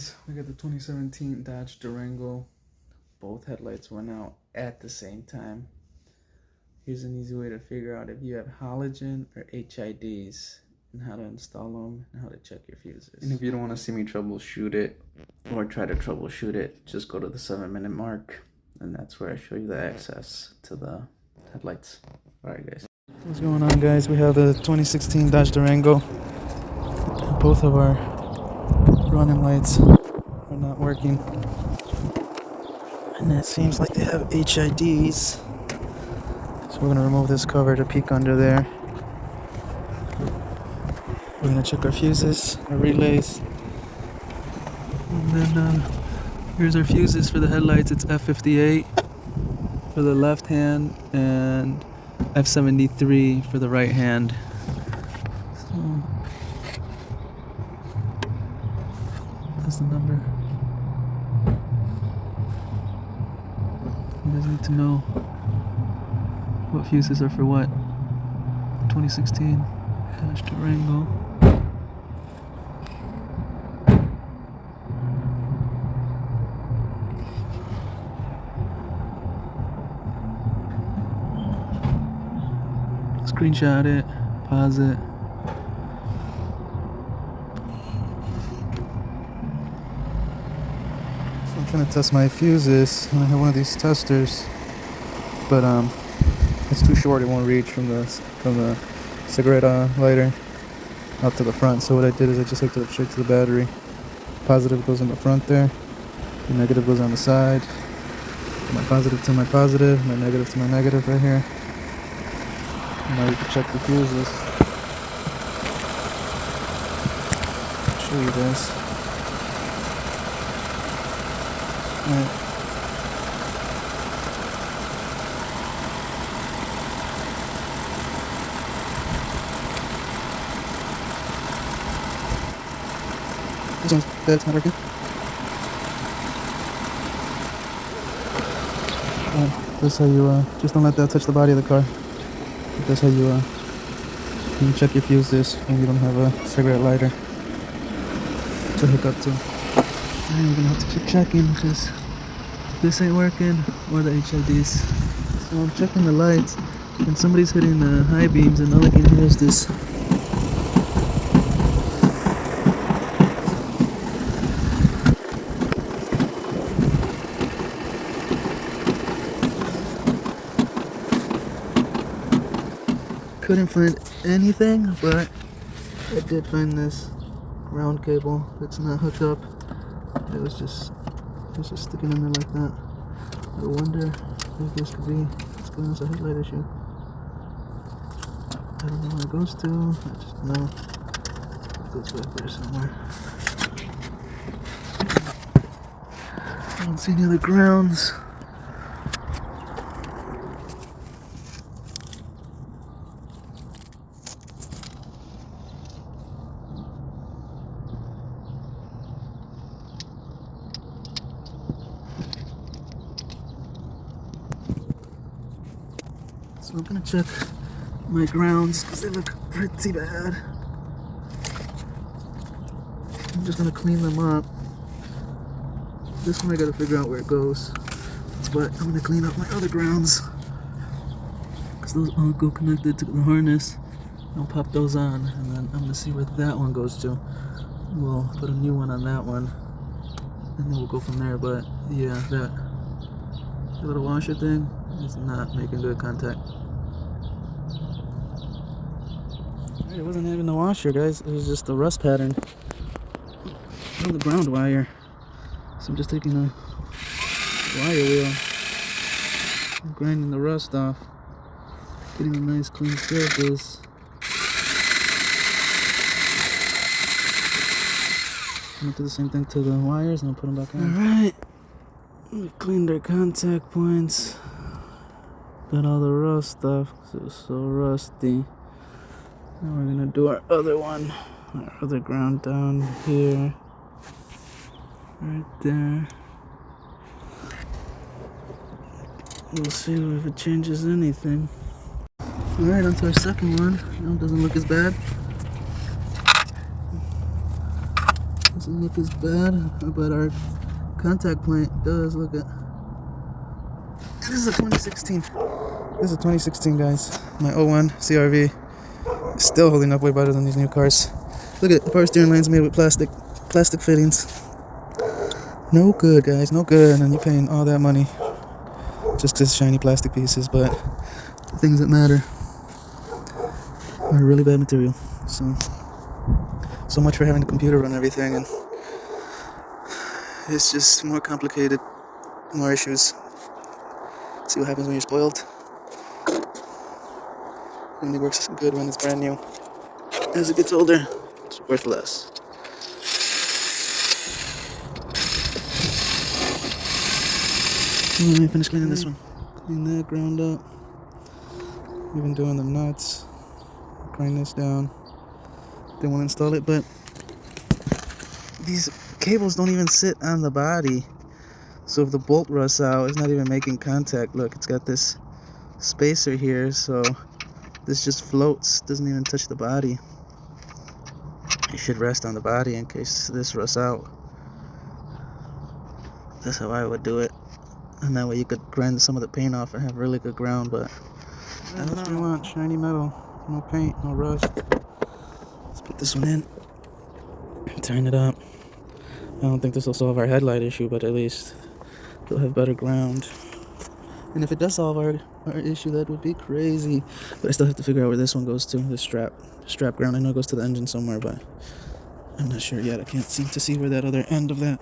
guys, we got the 2017 Dodge Durango. Both headlights went out at the same time. Here's an easy way to figure out if you have halogen or HIDs and how to install them and how to check your fuses. And if you don't want to see me troubleshoot it or try to troubleshoot it, just go to the 7-minute mark, and that's where I show you the access to the headlights. Alright guys. What's going on, guys? We have the 2016 Dodge Durango. Both of our running lights are not working, and it seems like they have HIDs. So we're gonna remove this cover to peek under there. We're gonna check our fuses, our relays, and then here's our fuses for the headlights. It's F58 for the left hand and F73 for the right hand. So that's the number. You guys need to know what fuses are for what. 2016 Dodge Durango. Screenshot it, pause it. So I'm trying to test my fuses, and I have one of these testers, but it's too short. It won't reach from the cigarette lighter up to the front. So what I did is I just hooked it up straight to the battery. Positive goes in the front there, the negative goes on the side. My positive to my positive, my negative to my negative right here. Now we can check the fuses. I'll show you this. Alright. This one's dead, it's not working. That's how you, just don't let that touch the body of the car. That's how you can check your fuses when you don't have a cigarette lighter to hook up to. And we're gonna have to keep checking because this ain't working, or the HIDs. So I'm checking the lights, and somebody's hitting the high beams, and all I can hear is this. Couldn't find anything, but I did find this round cable that's not hooked up. It was just sticking in there like that. I wonder if this could be a headlight issue. I don't know where it goes to. I just know it goes back there somewhere. I don't see any other grounds. So I'm gonna check my grounds because they look pretty bad. I'm just gonna clean them up. This one I gotta figure out where it goes, but I'm gonna clean up my other grounds because those all go connected to the harness. I'll pop those on, and then I'm gonna see where that one goes to. We'll put a new one on that one, and then we'll go from there. But yeah, that little washer thing is not making good contact. It wasn't even the washer, guys. It was just the rust pattern on the ground wire. So I'm just taking a wire wheel and grinding the rust off, getting a nice clean surface. I'm gonna do the same thing to the wires and I'll put them back on. Alright, we cleaned our contact points. Got all the rust off because it was so rusty. Now we're gonna do our other one, our other ground down here, right there. We'll see if it changes anything. Alright, on to our second one. It doesn't look as bad. This Doesn't look as bad, but our contact point does. Look at. This is a 2016. This is a 2016, guys. My 01 CRV is still holding up way better than these new cars. Look at the power steering line's made with plastic fittings. No good, guys, no good. And you're paying all that money just to shiny plastic pieces, but the things that matter are really bad material. So much for having the computer run everything, and it's just more complicated, more issues. See what happens when you're spoiled. It only works good when it's brand new. As it gets older, it's worth less. Let me finish cleaning this one. Clean that ground up. We've been doing the nuts. Grind this down. They won't install it, but these cables don't even sit on the body. So if the bolt rusts out, it's not even making contact. Look, it's got this spacer here, so this just floats, doesn't even touch the body. It should rest on the body in case this rusts out. That's how I would do it. And that way you could grind some of the paint off and have really good ground, but that's what we want, shiny metal. No paint, no rust. Let's put this one in. Turn it up. I don't think this will solve our headlight issue, but at least it'll have better ground. And if it does solve our issue, that would be crazy. But I still have to figure out where this one goes to, this strap ground. I know it goes to the engine somewhere, but I'm not sure yet. I can't seem to see where that other end of that...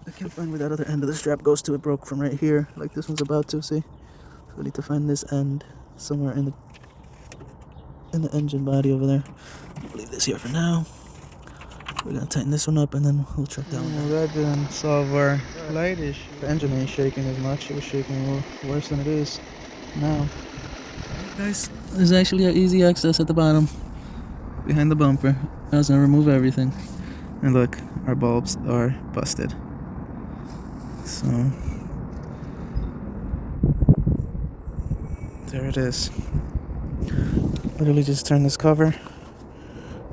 I can't find where that other end of the strap goes to. It broke from right here, like this one's about to, see? So I need to find this end somewhere in the engine body over there. I'll leave this here for now. We're gonna tighten this one up and then we'll check that one. That didn't solve our light issue. The engine ain't shaking as much. It was shaking a little worse than it is now. Guys, there's actually an easy access at the bottom behind the bumper. I was gonna remove everything. And look, our bulbs are busted. So there it is. Literally just turn this cover.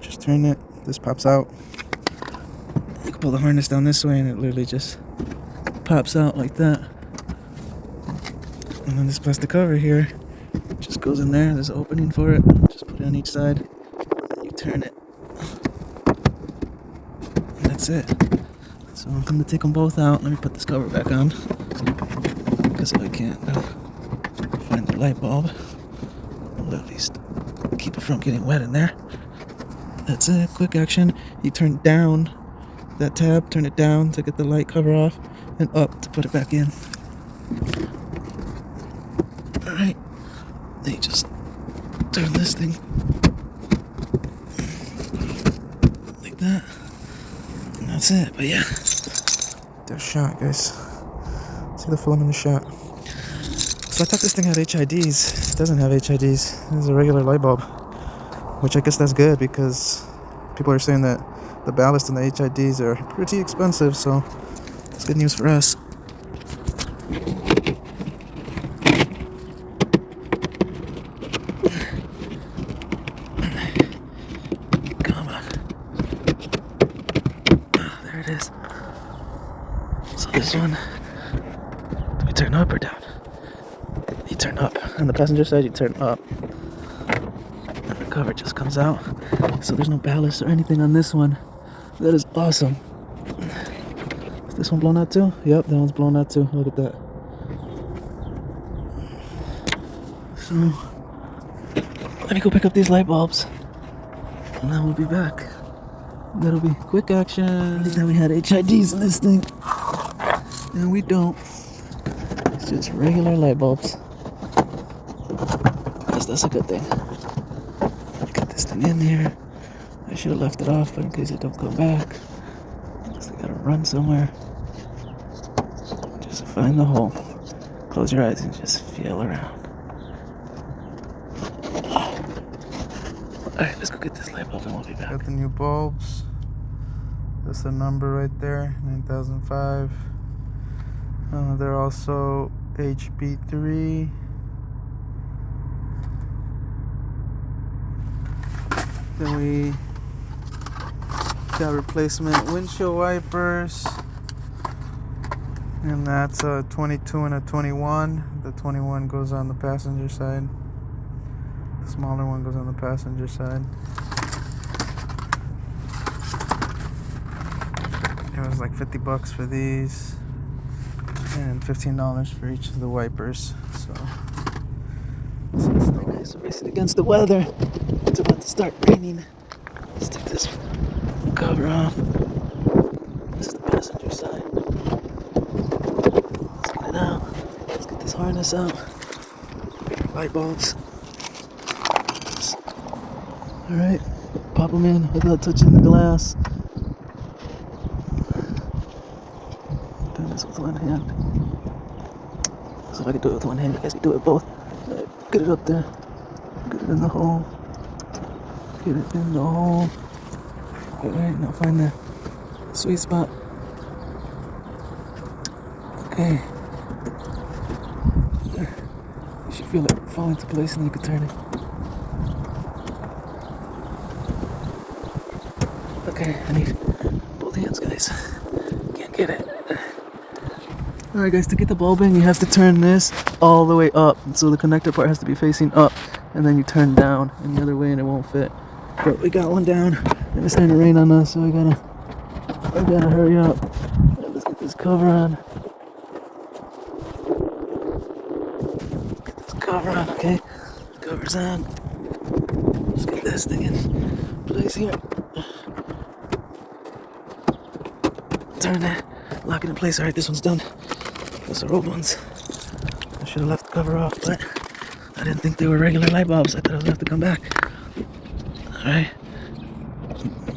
Just turn it. This pops out. You can pull the harness down this way and it literally just pops out like that. And then this plastic cover here just goes in there. There's an opening for it. Just put it on each side. And then you turn it. And that's it. So I'm going to take them both out. Let me put this cover back on. Because I can't find the light bulb. I'll at least keep it from getting wet in there. That's it. Quick action. You turn down that tab, turn it down to get the light cover off, and up to put it back in. Alright. Then you just turn this thing like that. And that's it. But yeah. They're shot, guys. See the film in the shot. So I thought this thing had HIDs. It doesn't have HIDs. This is a regular light bulb. Which I guess that's good because people are saying that the ballast and the HIDs are pretty expensive, so it's good news for us. Come on. Oh, there it is. So this one, do we turn up or down? You turn up. On the passenger side, you turn up. And the cover just comes out. So there's no ballast or anything on this one. That is awesome. Is this one blown out too? Yep, that one's blown out too. Look at that. So, let me go pick up these light bulbs. And then we'll be back. That'll be quick action. I think that we had HIDs in this thing. And we don't. It's just regular light bulbs. Guess that's a good thing. Get this thing in here. I should have left it off, but in case it don't come back, because they gotta run somewhere. Just find the hole. Close your eyes and just feel around. Alright, let's go get this light bulb and we'll be back. Got the new bulbs. That's the number right there, 9005. They're also HB3. Then we Got replacement windshield wipers. And that's a 22 and a 21. The 21 goes on the passenger side. The smaller one goes on the passenger side. It was like $50 for these and $15 for each of the wipers. So it's racing against the weather. It's about to start raining. Let's take this cover off. This is the passenger side. Let's get it out. Let's get this harness out. Light bulbs. Alright, pop them in without touching the glass. Doing this with one hand. So if I can do it with one hand, you guys can do it with both. Right, get it up there. Get it in the hole. Get it in the hole. Alright, now find the sweet spot. Okay. You should feel it fall into place and then you can turn it. Okay, I need both hands, guys. Can't get it. Alright guys, to get the bulb in, you have to turn this all the way up. So the connector part has to be facing up, and then you turn down and the other way and it won't fit. But we got one down, and it's starting to rain on us, so we gotta hurry up. Right, let's get this cover on. Get this cover on, okay? Cover's on. Let's get this thing in place here. Turn it, lock it in place. Alright, this one's done. Those are old ones. I should have left the cover off, but I didn't think they were regular light bulbs. I thought I was gonna have to come back. Alright.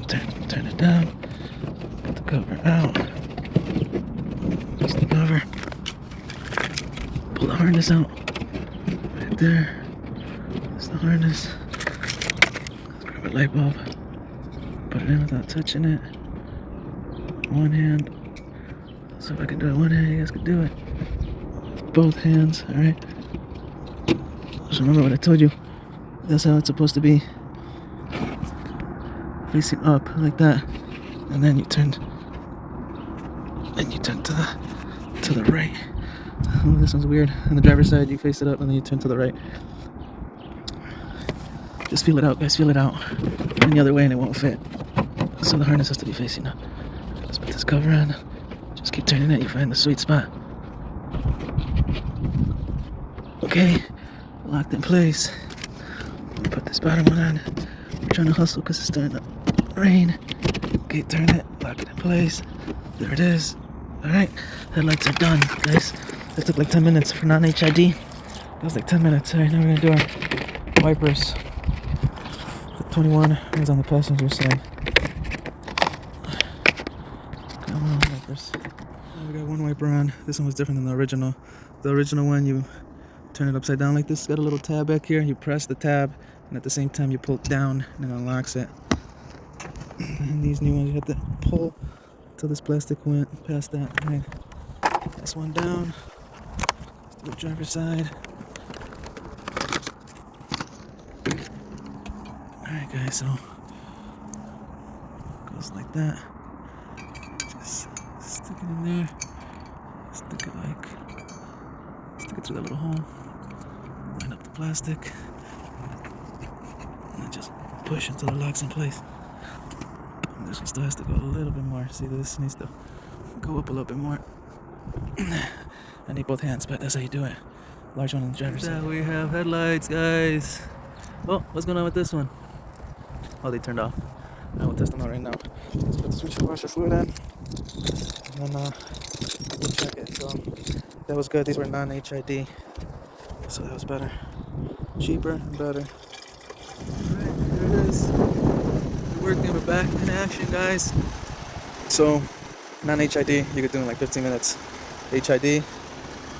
Turn it down. Get the cover out. That's the cover. Pull the harness out. Right there. That's the harness. Let's grab a light bulb. Put it in without touching it. One hand. So if I can do it one hand, you guys can do it with both hands. Alright. So remember what I told you. That's how it's supposed to be. Facing up like that. And then you turn to the right. Oh, this one's weird. On the driver's side you face it up and then you turn to the right. Just feel it out, guys, feel it out. And the other way and it won't fit. So the harness has to be facing up. Let's put this cover on. Just keep turning it, you find the sweet spot. Okay, locked in place. Put this bottom one on. I'm trying to hustle because it's starting to rain. Okay, turn it, lock it in place. There it is. Alright, headlights are done, guys. That took like 10 minutes for non-HID. That was like 10 minutes. Alright, now we're gonna do our wipers. The 21 is on the passenger side. We got one wiper on. This one was different than the original. The original one, you turn it upside down like this. It's got a little tab back here. You press the tab, and at the same time you pull it down, and it unlocks it. And these new ones, you have to pull till this plastic went past that. Right. This one down. Let's do the driver's side. Alright, guys, so it goes like that. Just stick it in there. Stick it through that little hole. Line up the plastic. And then just push until it locks in place. And this one still has to go a little bit more. See, this needs to go up a little bit more. I need both hands, but that's how you do it. Large one on the driver's side. We have headlights, guys. Oh, what's going on with this one? Oh, they turned off. Now we'll test them out right now. Let's put the switch washer fluid in. And then we'll check it. So that was good. These were non-HID. So that was better. Cheaper and better. Alright, there it is. We're working, we're back in action, guys. So non-HID, you could do in like 15 minutes. HID,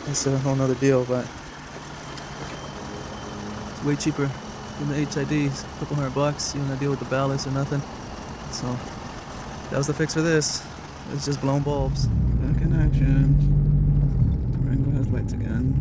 it's a whole nother deal, but it's way cheaper than the HIDs. A couple $100. You don't have to deal with the ballast or nothing. So that was the fix for this. It's just blown bulbs. Back in action. Durango has lights again.